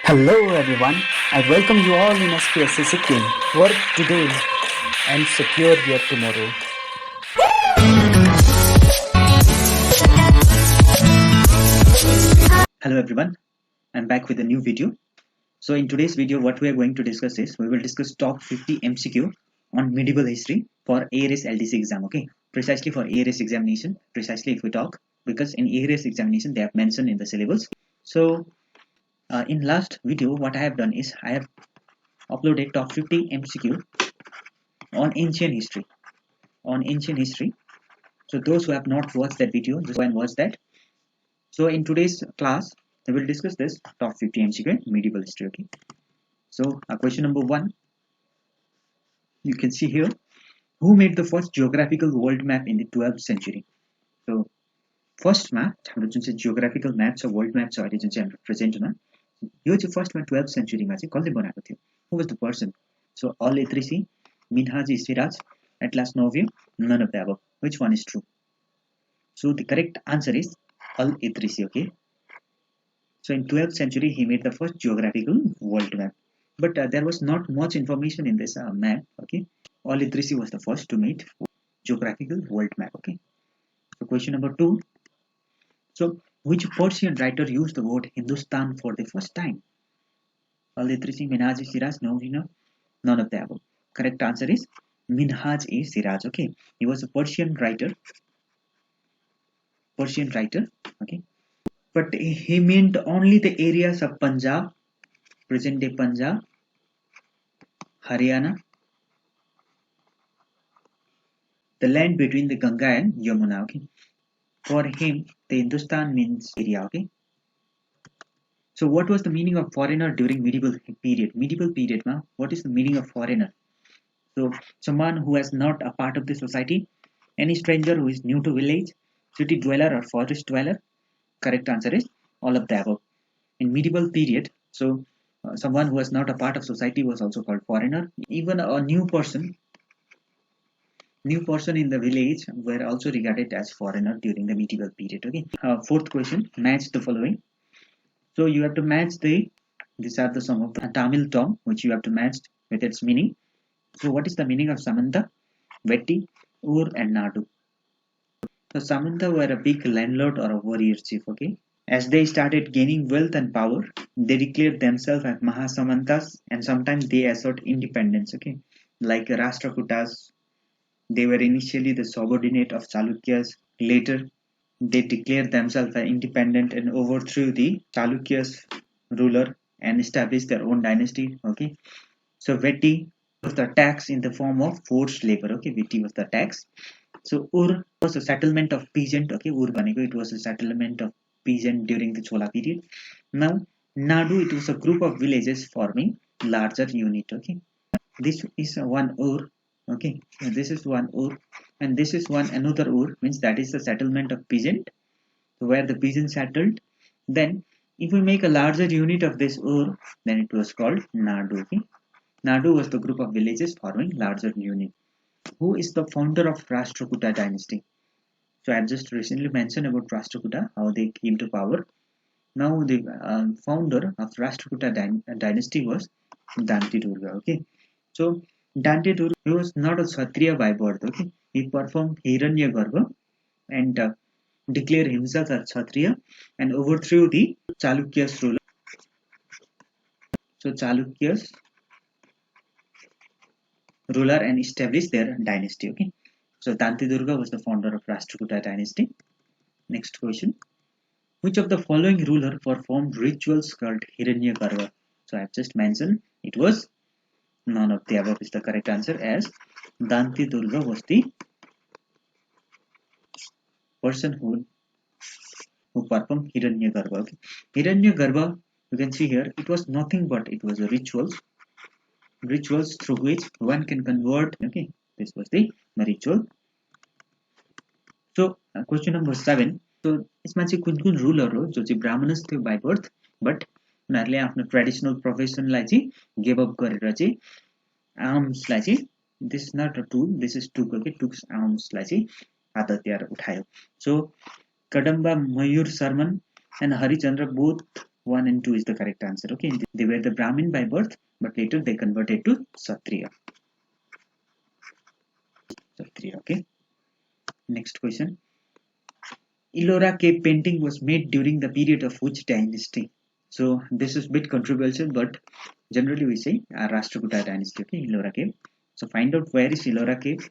Hello everyone, I welcome you all in Spsc Sikkim. Work today and secure your tomorrow. Hello everyone, I'm back with a new video. So in today's video what we are going to discuss is we will discuss top 50 MCQ on medieval history for ARS LDC exam. Okay, precisely for ARS examination, precisely if we talk, because in ARS examination they have mentioned in the syllabus. So in last video what I have done is I have uploaded top 50 MCQ on ancient history. So those who have not watched that video, just go and watch that. So in today's class we will discuss this top 50 MCQ medieval history. Okay, so question number 1, you can see here, who made the first geographical world map in the 12th century? So first map हाम्रो जुन चाहिँ geographical map छ, world map छ अहिले जुन चाहिँ हाम्रो प्रेजेन्टमा, यो चाहिँ फर्स्टमा 12th सेन्चुरीमा चाहिँ कसले बनाएको थियो? Who was the person? So al-Idrisi, Minhaj Siraj, Atlas Novio, none of the above. Which one is true? So the correct answer is al-Idrisi. Okay, so in 12th century he made the first geographical world map, but there was not much information in this map. Okay, al-Idrisi was the first to make geographical world map. Okay, so question number 2, so which Persian writer used the word Hindustan for the first time? Al-Idrisi, Minhaj Siraj, Novina, none of the above. Correct answer is Minhaj Siraj. Okay, he was a Persian writer. Okay, but he meant only the areas of Punjab, present day Punjab, Haryana, the land between the Ganga and Yamuna. Okay, for him the Hindustan means area. Okay, so what was the meaning of foreigner during medieval period? What is the meaning of foreigner? So someone who is not a part of the society, any stranger who is new to village, city dweller or forest dweller. Correct answer is all of the above. In medieval period, so someone who was not a part of society was also called foreigner. Even a new person in the village were also regarded as foreigner during the medieval period. Okay, fourth question, match the following. So you have to match these are the some of the Tamil term which you have to match with its meaning. So what is the meaning of Samanta, Vetti, Ur and Nadu? So Samanta were a big landlord or a warrior chief. Okay, as they started gaining wealth and power, they declared themselves as Mahasamantas, and sometimes they assert independence. Okay, like Rashtrakutas, they were initially the subordinate of Chalukyas. Later, they declared themselves independent and overthrew the Chalukyas ruler and established their own dynasty. Okay, so Vetti was the tax in the form of forced labor. Okay, Vetti was the tax. So Ur was a settlement of peasant. Okay, Ur Banego, it was a settlement of peasant during the Chola period. Now Nadu, it was a group of villages forming larger unit. Okay, this is one Ur. Okay, and this is one Ur, and this is one another Ur, means that is the settlement of peasant, where the peasant settled. Then if we make a larger unit of this Ur, then it was called Nadu. Okay, Nadu was the group of villages forming larger unit. Who is the founder of Rashtrakuta dynasty? So I have just recently mentioned about Rashtrakuta, how they came to power. Now the founder of Rashtrakuta dynasty was Dante Durga. Okay, so Dante Durga, he was not a Kshatriya by birth. Okay, he performed Hiranyagarbha and declared himself as Kshatriya and overthrew the Chalukyas ruler. So Chalukyas ruler and established their dynasty. Okay, so Dante Durga was the founder of Rashtrakuta dynasty. Next question, which of the following ruler performed rituals called Hiranyagarbha? So I have just mentioned it was none of the above is the correct answer, as Dante Durga was the person who performed Hiranyagarbha. Okay, Hiranyagarbha, you can see here, it was nothing but it was a rituals through which one can convert. Okay, this was the ritual. So question number 7, so यसमा चाहिँ कुन rural हो जो चाहिँ ब्राह्मणस थियो by birth, but उनीहरूले आफ्नो traditional प्रोफेसनलाई चाहिँ गिभ अप गरेर चाहिँ आर्म्सलाई चाहिँ, this is not a tool, this is took. Okay, tooks आर्म्सलाई चाहिँ हात हतियार उठायो. So Kadamba Mayur Sharman and Harichandra both 1 and 2 is the correct answer. Okay, they were the Brahmin by birth, but later they converted to Kshatriya. Okay. Next question. Ellora cave painting was made during the period of which dynasty? So this is a bit controversial, but generally we say Rashtrakuta dynasty. Okay, Ellora cave. So find out where is Ellora cave,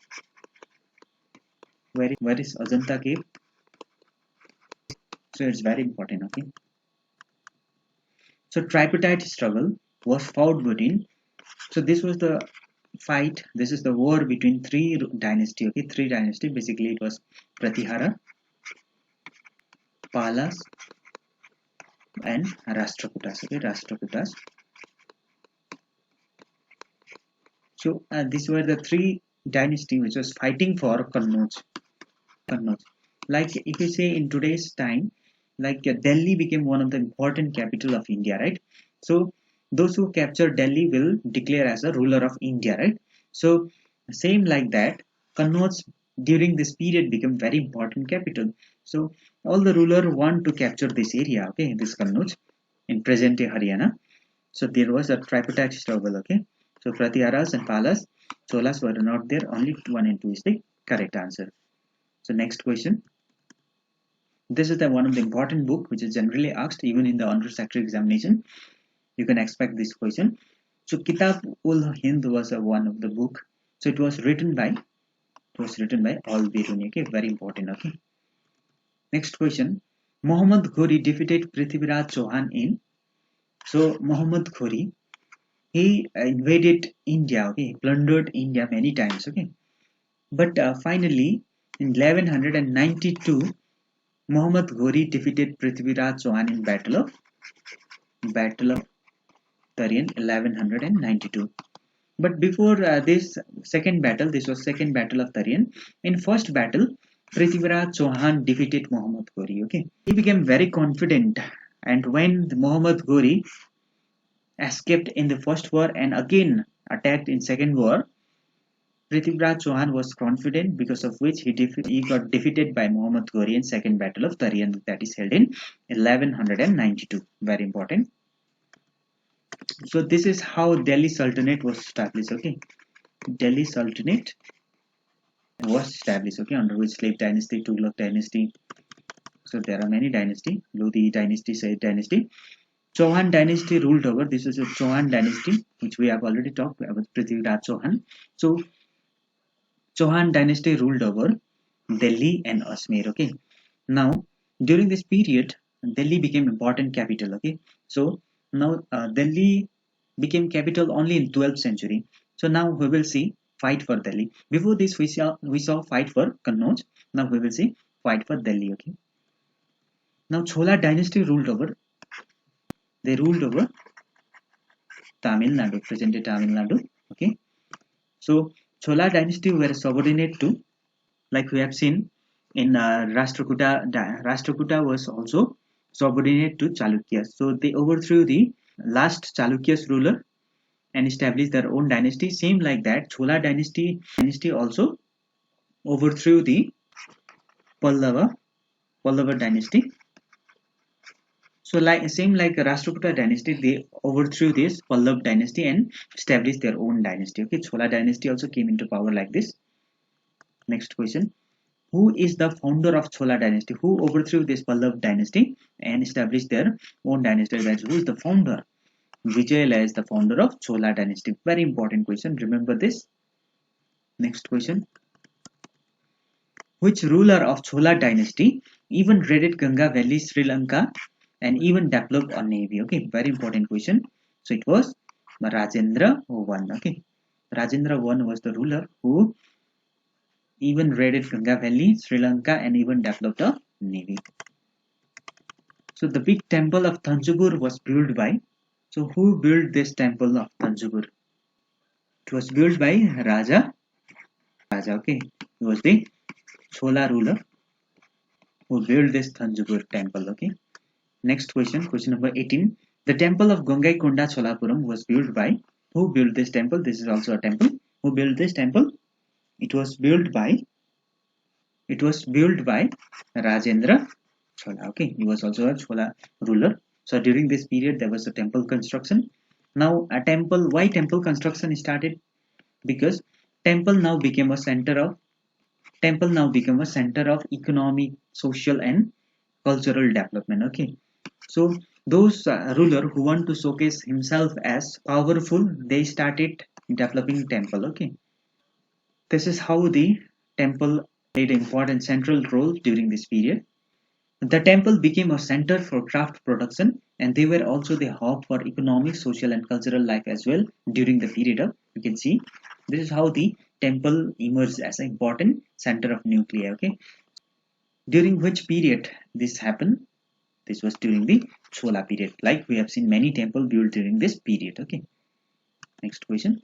where is Ajanta cave. So it's very important. Okay. So tripartite struggle was fought between. So this was the fight. This is the war between three dynasty. Okay, three dynasty. Basically, it was Pratihara, Palas, and Rashtrakutas. Okay, Rashtrakutas. So these were the three dynasty which was fighting for Kannauj. Like if you say in today's time, like Delhi became one of the important capital of India, right? So those who capture Delhi will declare as a ruler of India, right? So same like that, Kannauj during this period became very important capital. So all the ruler want to capture this area, okay, this Kannauj in present day Haryana. So there was a tripartite struggle, okay. So Pratiharas and Palas, Cholas were not there. Only 1 and 2 is the correct answer. So next question. This is the one of the important book which is generally asked even in the under sector examination. You can expect this question. So Kitab ul Hind was one of the book. So it was written by Al Biruni. Okay, very important. Okay. Next question. Muhammad Ghori defeated Prithviraj Chauhan in. So Muhammad Ghori, he invaded India. Okay, he plundered India many times. Okay, but finally in 1192, Muhammad Ghori defeated Prithviraj Chauhan in Battle of Tarian 1192. But before this second battle, this was second battle of Tarian. In first battle, Prithviraj Chauhan defeated Muhammad Ghori. Okay, he became very confident, and when Muhammad Ghori escaped in the first war and again attacked in second war, Prithviraj Chauhan was confident, because of which he got defeated by Muhammad Ghori in second battle of Tarian, that is held in 1192. Very important. So this is how Delhi Sultanate was established. Okay, Delhi Sultanate was established. Okay, under which slave dynasty, Tughlaq dynasty. So there are many dynasty. Lodi dynasty, Said dynasty. Chauhan dynasty ruled over. This is a Chauhan dynasty, which we have already talked about. Prithviraj Chauhan. So Chauhan dynasty ruled over Delhi and Ajmer. Okay. Now during this period, Delhi became important capital. Okay. So now Delhi became capital only in 12th century. So now we will see fight for Delhi. Before this, we saw fight for Kannauj. Now we will see fight for Delhi. Okay. Now Chola dynasty ruled over. They ruled over Tamil Nadu, present day Tamil Nadu. Okay. So Chola dynasty were subordinate to, like we have seen in Rashtrakuta. Rashtrakuta was also subordinate to Chalukyas. So they overthrew the last Chalukyas ruler and established their own dynasty. Same like that, Chola dynasty also overthrew the Pallava dynasty. So same like Rashtrakuta dynasty, they overthrew this Pallav dynasty and established their own dynasty. Okay, Chola dynasty also came into power like this. Next question. Who is the founder of Chola dynasty? Who overthrew this Pallav dynasty and established their own dynasty? That's who is the founder? Vijayala is the founder of Chola dynasty. Very important question. Remember this. Next question. Which ruler of Chola dynasty even raided Ganga Valley, Sri Lanka, and even developed a navy? Okay, very important question. So it was Rajendra I. Okay, Rajendra I was the ruler who even raided Ganga Valley, Sri Lanka, and even developed a navy. So the big temple of Thanjavur was built by. So who built this temple of Thanjavur? It was built by Raja. Okay, he was the Chola ruler who built this Thanjavur temple. Okay. Next question, question number 18. The temple of Gongaikonda Cholapuram was built by. Who built this temple? This is also a temple. Who built this temple? It was built by Rajendra Chola. Okay, he was also a Chola ruler So during this period there was a temple construction. Now why temple construction started? Because temple now became a center of economic, social and cultural development. Okay, so those ruler who want to showcase himself as powerful, they started developing temple. Okay, this is how the temple played an important central role during this period. The temple became a center for craft production, and they were also the hub for economic, social, and cultural life as well during the period of. You can see this is how the temple emerged as an important center of nuclear. Okay, during which period this happened? This was during the Chola period. Like we have seen many temples built during this period. Okay, next question.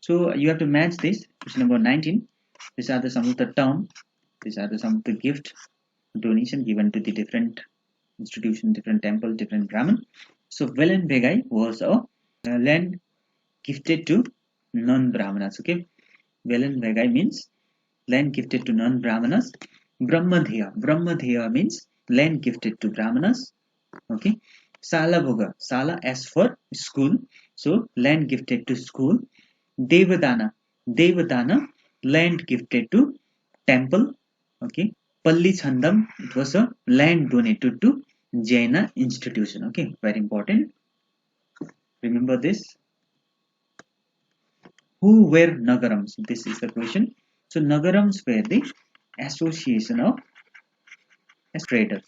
So you have to match this. Question number 19. These are the some of the term. These are the some of the gift donation given to the different institution, different temple, different Brahmin. So Velen Begai was a land gifted to non-Brahmanas. Okay, Velen Begai means land gifted to non-Brahmanas. Brahmadheya means land gifted to Brahmanas. Okay, Sala Bhoga, Sala as for school, so land gifted to school. Devadana, land gifted to temple. Okay, Palli Chandam, it was a land donated to Jaina institution. Okay, very important. Remember this. Who were Nagarams? This is the question. So Nagarams were the association of traders.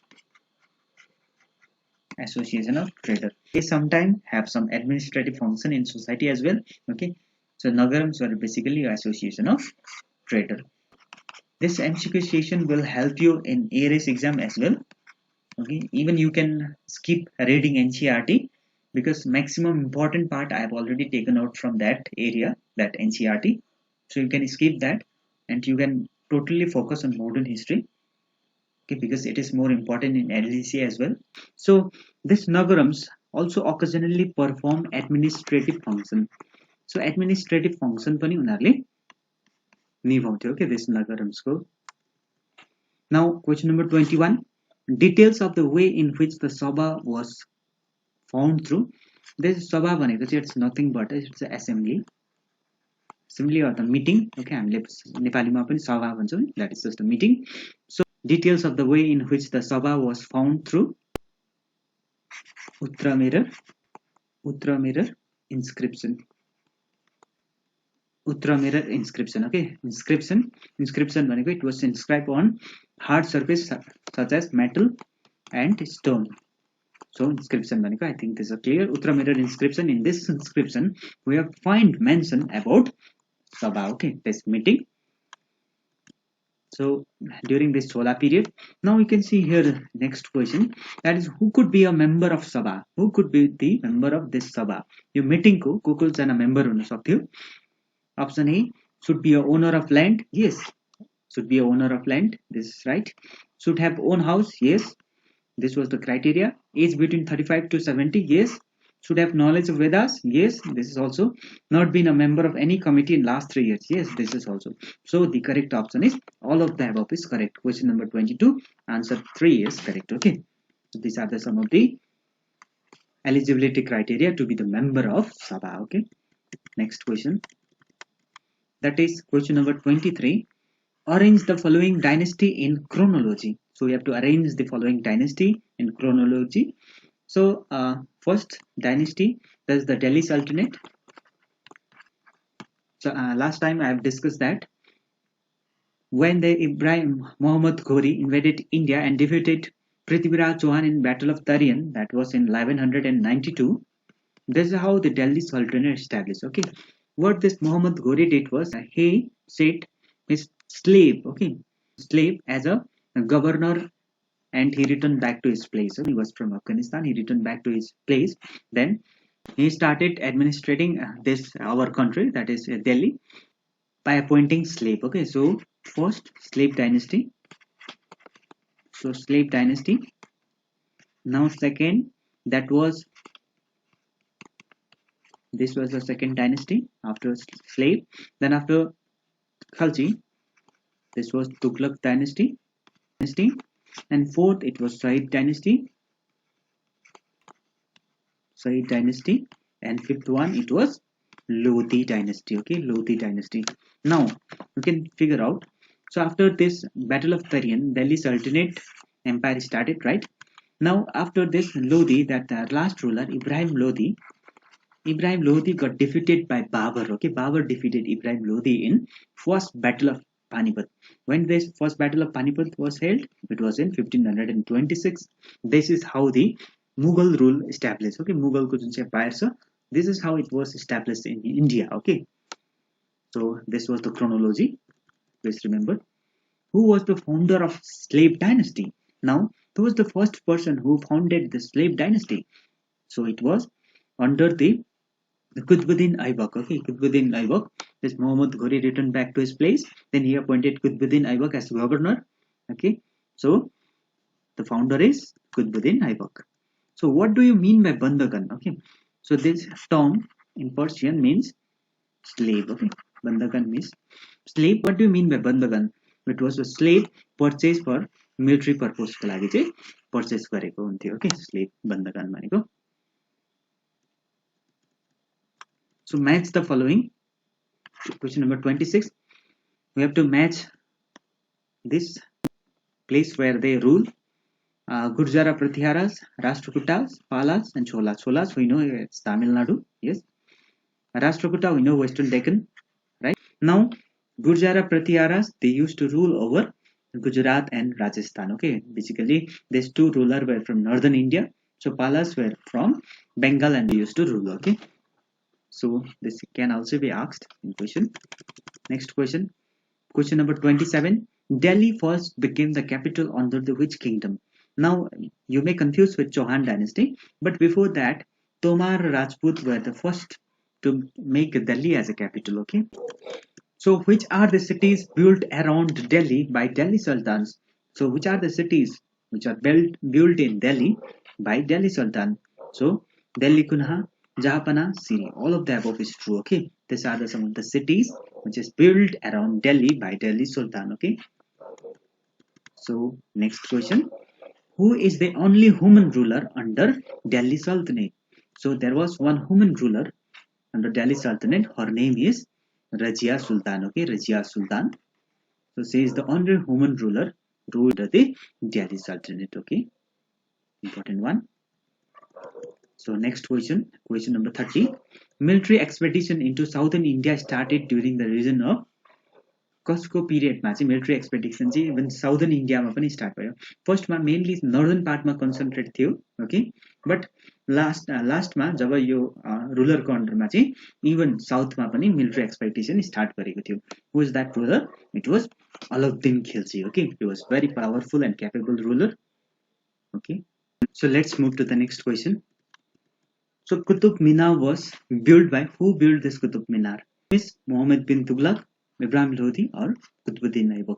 Association of traders. They sometimes have some administrative function in society as well. Okay, so Nagarams were basically association of trader. This MCQ session will help you in ARS exam as well. Okay, even you can skip reading NCERT because maximum important part I have already taken out from that area, that NCERT. So you can skip that and you can totally focus on modern history. Okay, because it is more important in LDC as well. So this Nagarams also occasionally perform administrative function. So administrative function पनि उनीहरूले निभाउँथ्यो. Okay, this Nagarams को. Now question number 21. Details of the way in which the Sabha was found through. This Sabha भनेको चाहिँ it's nothing but it's assembly. Assembly or the meeting. Okay, हामीले नेपालीमा पनि सभा भन्छौँ. That is just a meeting. So details of the way in which the Sabha was found through Uttra mirror inscription. Uttra mirror inscription. Okay, inscription भनेको it was inscribed on hard surface such as metal and stone. So inscription भनेको I think this is clear. Uttra mirror inscription. In this inscription we have find mention about Sabha. Okay, this meeting. So during this Chola period, now you can see here the next question, that is who could be a member of Sabha? Who could be the member of this Sabha? Your meeting ko could be a member हुन सक्थ्यो. Option A, should be a owner of land. Yes, should be a owner of land. This is right. Should have own house. Yes, this was the criteria. Age between 35 to 70. Yes. Should have knowledge of Vedas. Yes, this is also. Not been a member of any committee in last 3 years. Yes, this is also. So the correct option is all of the above is correct. Question number 22. Answer 3 is correct. Okay. So these are the some of the eligibility criteria to be the member of Sabha. Okay. Next question. That is question number 23. Arrange the following dynasty in chronology. So we have to arrange the following dynasty in chronology. So first dynasty, that is the Delhi Sultanate. So last time I have discussed that when the Ibrahim Muhammad Ghori invaded India and defeated Prithviraj Chauhan in Battle of Tarian, that was in 1192. This is how the Delhi Sultanate established. Okay, what this Muhammad Ghori did was he set his slave, okay, slave as a governor, and he returned back to his place. So he was from Afghanistan. He returned back to his place. Then he started administrating this our country, that is Delhi, by appointing slave. Okay, so first slave dynasty. So slave dynasty. Now second, that was this was the second dynasty after slave. Then after Khalji, this was Tughlaq dynasty. And fourth, it was Said dynasty. Said dynasty, and fifth one it was Lodi dynasty. Okay, Lodi dynasty. Now you can figure out. So after this Battle of Tarian, Delhi Sultanate Empire started, right? Now after this Lodi, that last ruler Ibrahim Lodi got defeated by Babur. Okay, Babur defeated Ibrahim Lodi in first battle of Panipat. When this first battle of Panipat was held, it was in 1526. This is how the Mughal rule established. Okay, Mughal ko jun empire, so this is how it was established in India. Okay, so this was the chronology. Please remember. Who was the founder of slave dynasty? Now, who was the first person who founded the slave dynasty? So it was under the Qutbuddin Aibak. Okay, Qutbuddin Aibak. This Muhammad Ghori returned back to his place. Then he appointed Qutbuddin Aibak as governor. Okay, so the founder is Qutbuddin Aibak. So what do you mean by Bandagan? Okay, so this term in Persian means slave. Okay, Bandagan means slave. What do you mean by Bandagan? It was a slave purchased for military purpose को लागि चाहिँ purchase गरेको हुन्थ्यो. Okay, slave बन्दगन भनेको. So match the following. Question number 26. We have to match this place where they rule. Gurjara Pratyaras, Rashtrakutas, Palas, and Cholas. Cholas we know it's Tamil Nadu. Yes. Rashtrakuta we know Western Deccan. Right. Now Gurjara Pratyaras, they used to rule over Gujarat and Rajasthan. Okay. Basically these two rulers were from northern India. So Palas were from Bengal and they used to rule. Okay. So this can also be asked in question. Next question. Question number 27. Delhi first became the capital under the which kingdom? Now you may confuse with Chauhan dynasty, but before that Tomar Rajput were the first to make Delhi as a capital. Okay. So which are the cities built around Delhi by Delhi Sultans? So which are the cities which are built in Delhi by Delhi Sultan? So Delhi Kunha, Jahapana, Siri. All of the above is true. Okay. These are some of the cities which is built around Delhi by Delhi Sultan. Okay. So next question. Who is the only human ruler under Delhi Sultanate? So there was one human ruler under Delhi Sultanate. Her name is Rajia Sultan. Okay, Rajia Sultan. So she is the only human ruler ruled the Delhi Sultanate. Okay, important one. So next question, question number 30. Military expedition into southern India started during the region of कसको पिरियडमा चाहिँ military expedition चाहिँ even southern इन्डियामा पनि start भयो. फर्स्टमा mainly northern पार्टमा concentrate थियो. Okay, but लास्टमा जब यो रुलरको अन्डरमा चाहिँ इभन साउथमा पनि मिलिट्री एक्सपेडिसन स्टार्ट गरेको थियो. Who is that ruler? It was Alauddin Khilji. Okay, he was very powerful and capable ruler. Okay, so let's move to the next question. So Qutub Minar was build by who build this Qutub Minar? Miss Mohammad bin Tughlaq, Ibrahim Lodi, or Qutbuddin Aibak.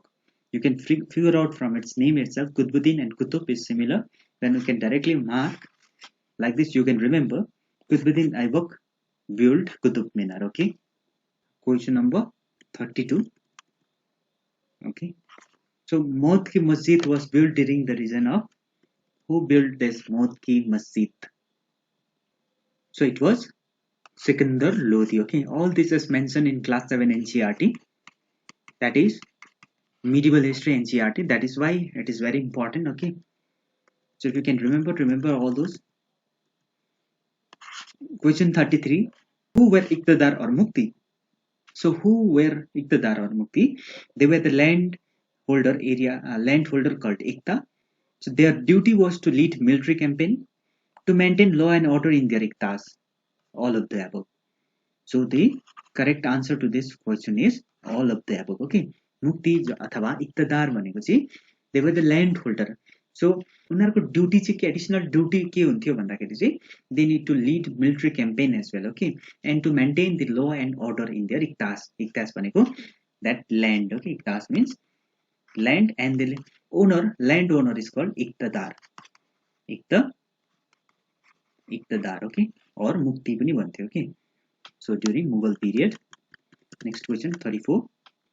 You can figure out from its name itself, Qutbuddin and Qutub is similar. Then you can directly mark like this. You can remember Qutbuddin Aibak built Qutub Minar. Okay. Question number 32. Okay. So Maut Ki Masjid was built during the region of who built this Maut Ki Masjid? So it was Sikandar Lodi. Okay. All this is mentioned in class 7 NCERT. That is medieval history NCERT. That is why it is very important. Okay, so if you can remember all those. Question 33. Who were Iqtidar or Mukti? So who were Iqtidar or Mukti? They were the landholder called Iqta. So their duty was to lead military campaign, to maintain law and order in their Iqtas. All of the above. So the correct answer to this question is all of the above. Okay, मुक्ति अथवा इक्तदार भनेको चाहिँ they were the land holder. So उनीहरूको duty चाहिँ के additional duty के हुन्थ्यो भन्दाखेरि चाहिँ they need to lead military campaign as well. Okay, and to maintain the law and order in their iktas. Iktas भनेको that land. Okay, iktas means land and the land owner is called iktadar. Iktadar. Okay, or mukti पनि भन्थ्यो. Okay, so during Mughal period. Next question 34.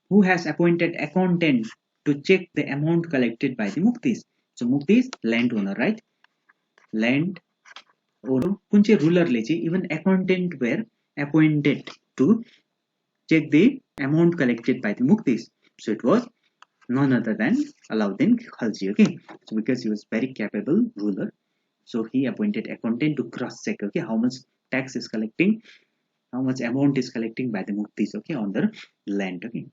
Who has appointed accountant to check the amount collected by the muktis? So muktis, landowner, right? Land कुन चाहिँ रुलरले चाहिँ even accountant were appointed to check the amount collected by the muktis. So it was none other than Alauddin Khalji. Okay, so because he was very capable ruler, so he appointed accountant to cross check, okay, how much tax is collecting, how much amount is collecting by the muktis, okay, on their land. Okay,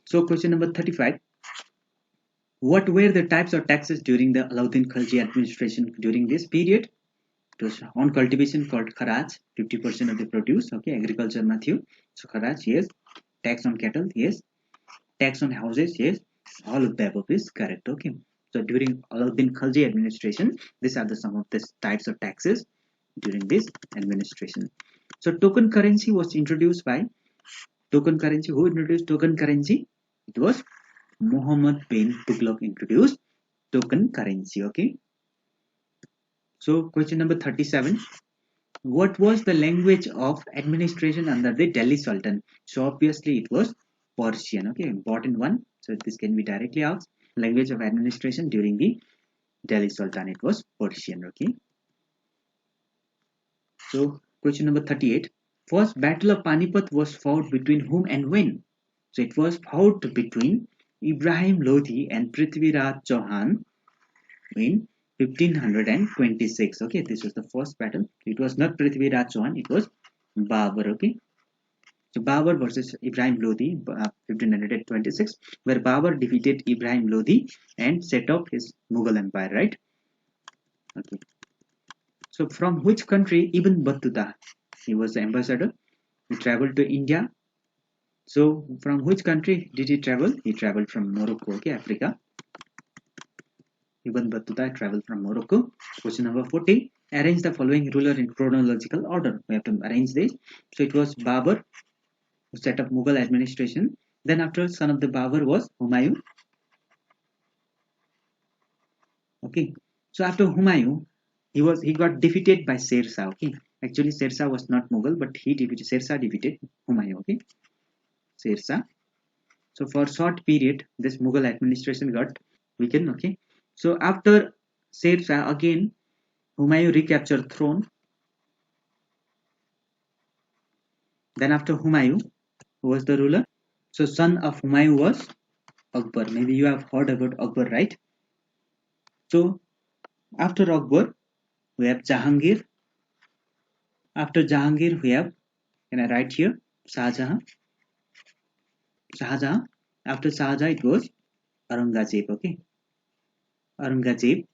so question number 35. What were the types of taxes during the Alauddin Khalji administration during this period? It was on cultivation called kharaj, 50% of the produce, okay, agriculture Matthew. So kharaj, yes. Tax on cattle, yes. Tax on houses, yes. All of the above is correct, okay. So during Alauddin Khalji administration, these are the some of the types of taxes during this administration. So token currency was introduced by token currency. Who introduced token currency? It was Muhammad bin Tughlaq introduced token currency, okay. So question number 37. What was the language of administration under the Delhi Sultan? So obviously it was Persian. Okay, important one. So this can be directly asked. Language of administration during the Delhi Sultanate was Persian. Okay. So question number 38. First battle of Panipat was fought between whom and when? So it was fought between Ibrahim Lodi and Prithviraj Chauhan in 1526. Okay, this was the first battle. It was not Prithviraj Chauhan, it was Babur. Okay, so Babur versus Ibrahim Lodi, 1526, where Babur defeated Ibrahim Lodi and set up his Mughal empire, right? Okay. So from which country Ibn Battuta? He was the ambassador. He traveled to India. So from which country did he travel? He traveled from Morocco, okay, Africa. Ibn Battuta traveled from Morocco. Question number 40. Arrange the following ruler in chronological order. We have to arrange this. So it was Babur who set up Mughal administration. Then after son of the Babur was Humayun. Okay. So after Humayun, he got defeated by Sher Shah. Okay. Actually, Sher Shah was not Mughal, but Sher Shah defeated Humayun. Okay. Sher Shah. So for short period, this Mughal administration got weakened. Okay. So after Sher Shah, again Humayun recaptured throne. Then after Humayun, who was the ruler? So son of Humayun was Akbar. Maybe you have heard about Akbar, right? So after Akbar, we have Jahangir. After Jahangir, we have, can I write here? Shahjahan. Shahjahan. After Shahjahan, it was Aurangzeb. Okay. Aurangzeb.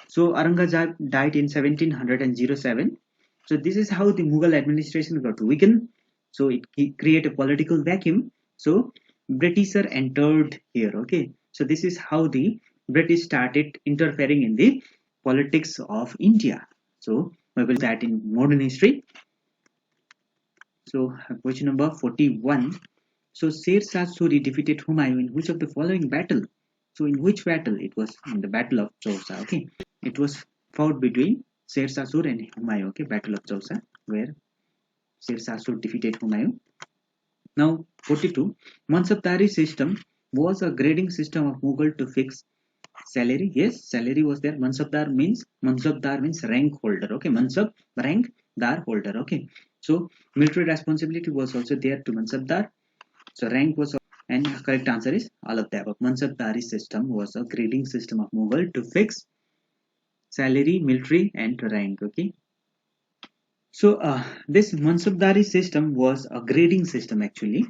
So Aurangzeb died in 1707. So this is how the Mughal administration got weakened. So it created a political vacuum. So Britisher entered here. Okay. So this is how the British started interfering in the politics of India. So we will that in modern history. So question number 41. So Sher Shah Suri defeated Humayun in which of the following battle? So in which battle? It was in the Battle of Chola. Okay, it was fought between Sher Shah Suri and Humayun. Okay, Battle of Chola, where Sher Shah Suri defeated Humayun. Now 42. Mansabdari system was a grading system of Mughal to fix salary. Yes, salary was there. Mansabdar means rank holder. Okay, Mansab rank dar holder. Okay, so military responsibility was also there to Mansabdar. So rank was, and correct answer is all of the above. Mansabdari system was a grading system of Mughal to fix salary, military, and rank. Okay. So this Mansabdari system was a grading system actually.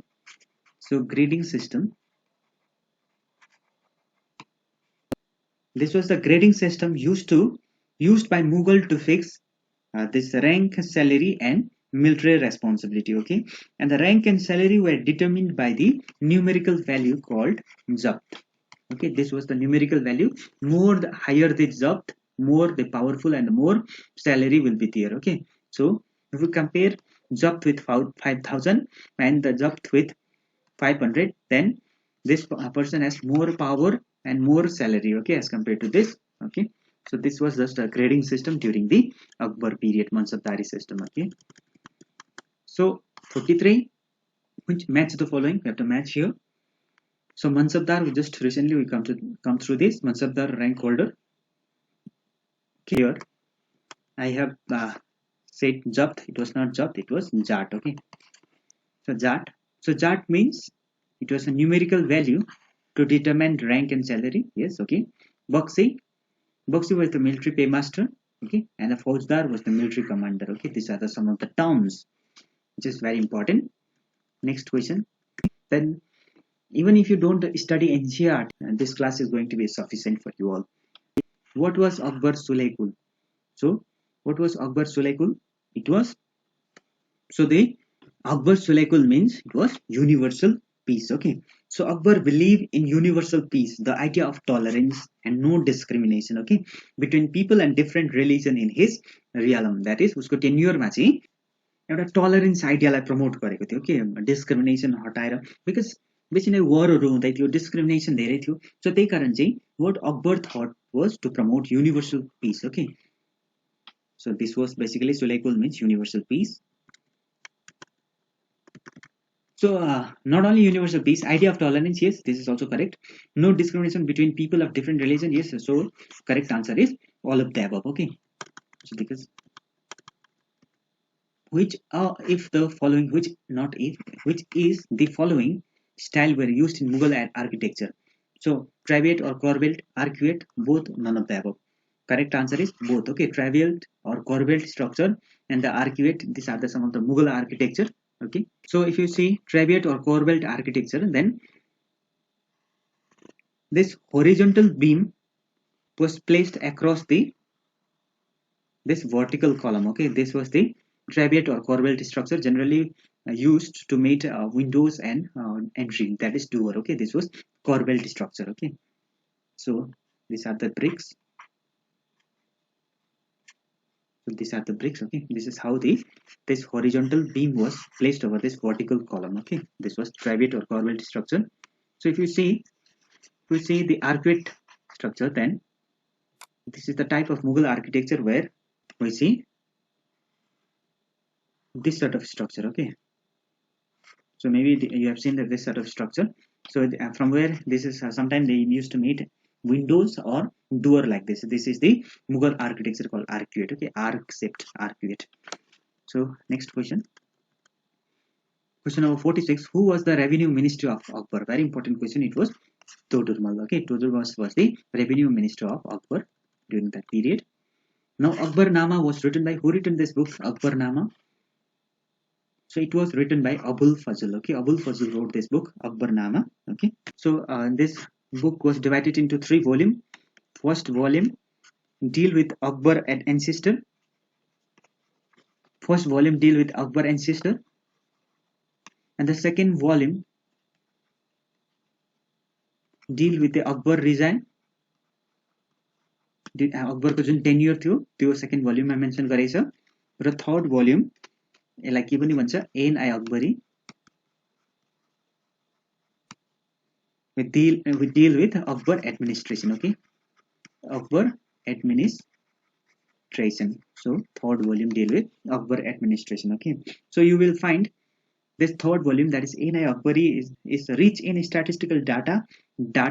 So grading system. This was the grading system used by Mughal to fix this rank, salary, and military responsibility. Okay, and the rank and salary were determined by the numerical value called zabt. Okay, this was the numerical value. More the higher the zabt, more the powerful and more salary will be there. Okay, so if we compare zabt with 5,000 and the zabt with 500, then this person has more power and more salary. Okay, as compared to this. Okay, so this was just a grading system during the Akbar period, Mansabdari system. Okay, so 43, which match the following? We have to match here. So Mansabdar, we just recently come through this Mansabdar rank holder. Okay, here I have said jabt. It was not jabt, it was jat. Okay, so jat. So jat means it was a numerical value to determine rank and salary. Yes, okay. Boxi. Boxi was the military paymaster. Okay, and the Faujdar was the military commander. Okay, these are some of the terms, which is very important. Next question. Then, even if you don't study NCR, this class is going to be sufficient for you all. What was Akbar Sulaykul? So, what was Akbar Sulaykul? It was, so the Akbar Sulaykul means it was universal peace. Okay, so Akbar believed in universal peace, the idea of tolerance and no discrimination. Okay, between people and different religion in his realm. That is, उसको tenure मा चाहिँ एउटा tolerance आइडियालाई promote गरेको थियो के discrimination हटाएर because बेसी नै वरहरू हुँदै थियो डिस्क्रिमिनेसन धेरै थियो सो त्यही कारण चाहिँ what Akbar thought was to promote universal peace. Okay, so this was basically Sulaykul means universal peace. So not only universal peace, idea of tolerance, yes, this is also correct. No discrimination between people of different religion, yes, so correct answer is all of the above. Okay, so because which if the following, which not if, which is the following style were used in Mughal architecture? So trabeate or corbelled, arcuate, both, none of the above. Correct answer is both. Okay, trabeate or corbelled structure and the arcuate, these are the some of the Mughal architecture. Okay, so if you see trabeate or corbelled architecture, then this horizontal beam was placed across the this vertical column. Okay, this was the trabeate or corbelled structure generally used to meet windows and entry, that is door. Okay, this was corbelled structure. Okay, so these are the bricks. So these are the bricks. Okay, this is how this horizontal beam was placed over this vertical column. Okay, this was trabeate or corbelled structure. So if you see the arcuate structure, then this is the type of Mughal architecture where we see this sort of structure. Okay, so maybe you have seen that this sort of structure. So from where this is sometimes they used to meet windows or door like this. This is the Mughal architecture called arcuate. Okay, arcuate. So next question. Question number 46. Who was the revenue minister of Akbar? Very important question. It was Todurmal. Okay, Todurmal was the revenue minister of Akbar during that period. Now Akbarnama was written by, who written this book, Akbarnama? So it was written by Abul Fazl. Okay, Abul Fazl wrote this book, Akbarnama. Okay, so this book was divided into 3 volumes. First volume deal with Akbar and ancestor. First volume deal with Akbar and sister, and the second volume deal with the Akbar resign. Akbar को जुन tenure थियो त्यो second volume मा mention गरेछ र third volume यसलाई के पनि भन्छ Ain i Akbari. We deal with Akbar administration. Okay, Akbar administration. So third volume deal with Akbar administration. Okay, so you will find this third volume, that is N.I. Akbari, is rich in statistical data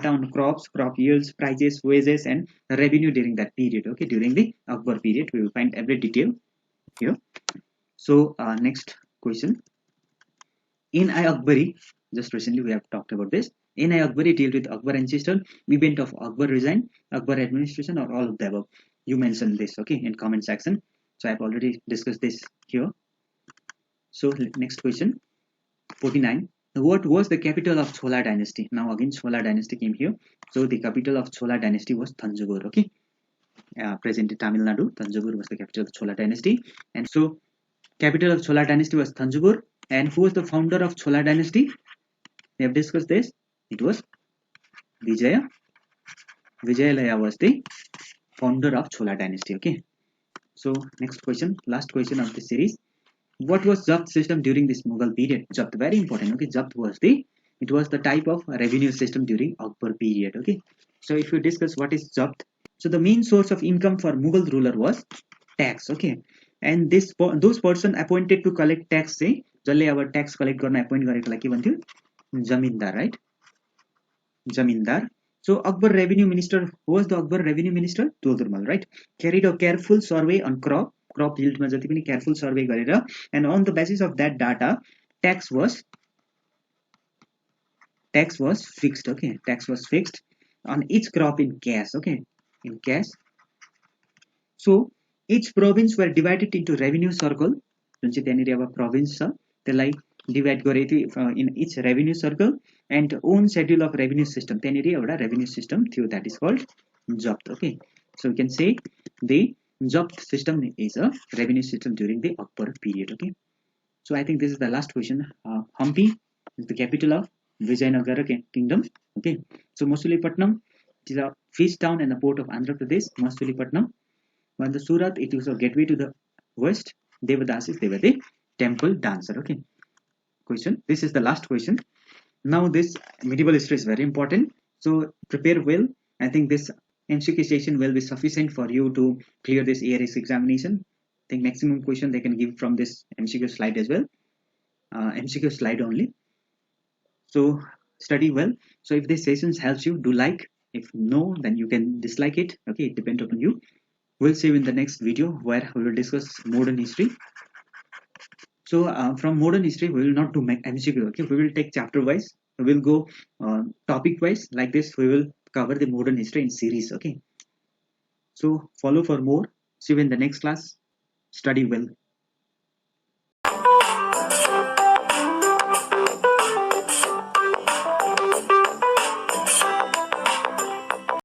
on crops, crop yields, prices, wages, and revenue during that period. Okay, during the Akbar period, we will find every detail here. So next question. N.I. Akbari, just recently we have talked about this. N.I. Akbari deal with Akbar ancestor, event of Akbar resign, Akbar administration, or all of the above. You mentioned this, okay, in comment section. So I have already discussed this here. So next question. 49. What was the capital of Chola dynasty? Now again Chola dynasty came here. So the capital of Chola dynasty was Thanjavur. Okay, present in Tamil Nadu. Thanjavur was the capital of Chola dynasty. And so capital of Chola dynasty was Thanjavur. And who was the founder of Chola dynasty? We have discussed this. It was Vijaya. Vijayalaya was the founder of Chola dynasty. Okay, so next question, last question of this series. What was Zabt system during this Mughal period? Zabt, very important. Okay, Zabt was the type of revenue system during Akbar period. Okay, so if you discuss what is Zabt, so the main source of income for Mughal ruler was tax. Okay, and those person appointed to collect tax say जसले अब tax collect गर्न appoint गरेकोलाई के भन्थ्यो? जमिनदार, right? जमिनदार. So Akbar revenue minister, who was the Akbar revenue minister? Todurmal, right? Carried a careful survey on crop, crop yield मा जति पनि careful survey गरेर, and on the basis of that data tax was fixed. Okay, tax was fixed on each crop in cash. Okay, in cash. So each province were divided into revenue circle. जुन चाहिँ त्यहाँनिर अब province छ त्यसलाई divide गरेको थियो in each revenue circle, and own schedule of revenue system. त्यहाँनिर एउटा revenue system थियो, that is called zabt. Okay, so we can say the zabt system is a revenue system during the Akbar period. Okay, so I think this is the last question. Hampi is the capital of Vijayanagara kingdom. Okay, so Masulipatam is a fish town and the port of Andhra Pradesh. Masulipatam. While the Surat, it was a gateway to the west. Devadasis, they were the temple dancer. Okay, question. This is the last question. Now this medieval history is very important, so prepare well. I think this MCQ session will be sufficient for you to clear this ARS examination. I think maximum question they can give from this MCQ slide as well. MCQ slide only. So study well. So if this sessions helps you, do like. If no, then you can dislike it. Okay, it depends upon you. We'll see you in the next video where we will discuss modern history. So from modern history, we will not do MCQ. Okay, we will take chapter wise. We will go topic wise. Like this, we will cover the modern history in series. Okay. So follow for more. See you in the next class. Study well.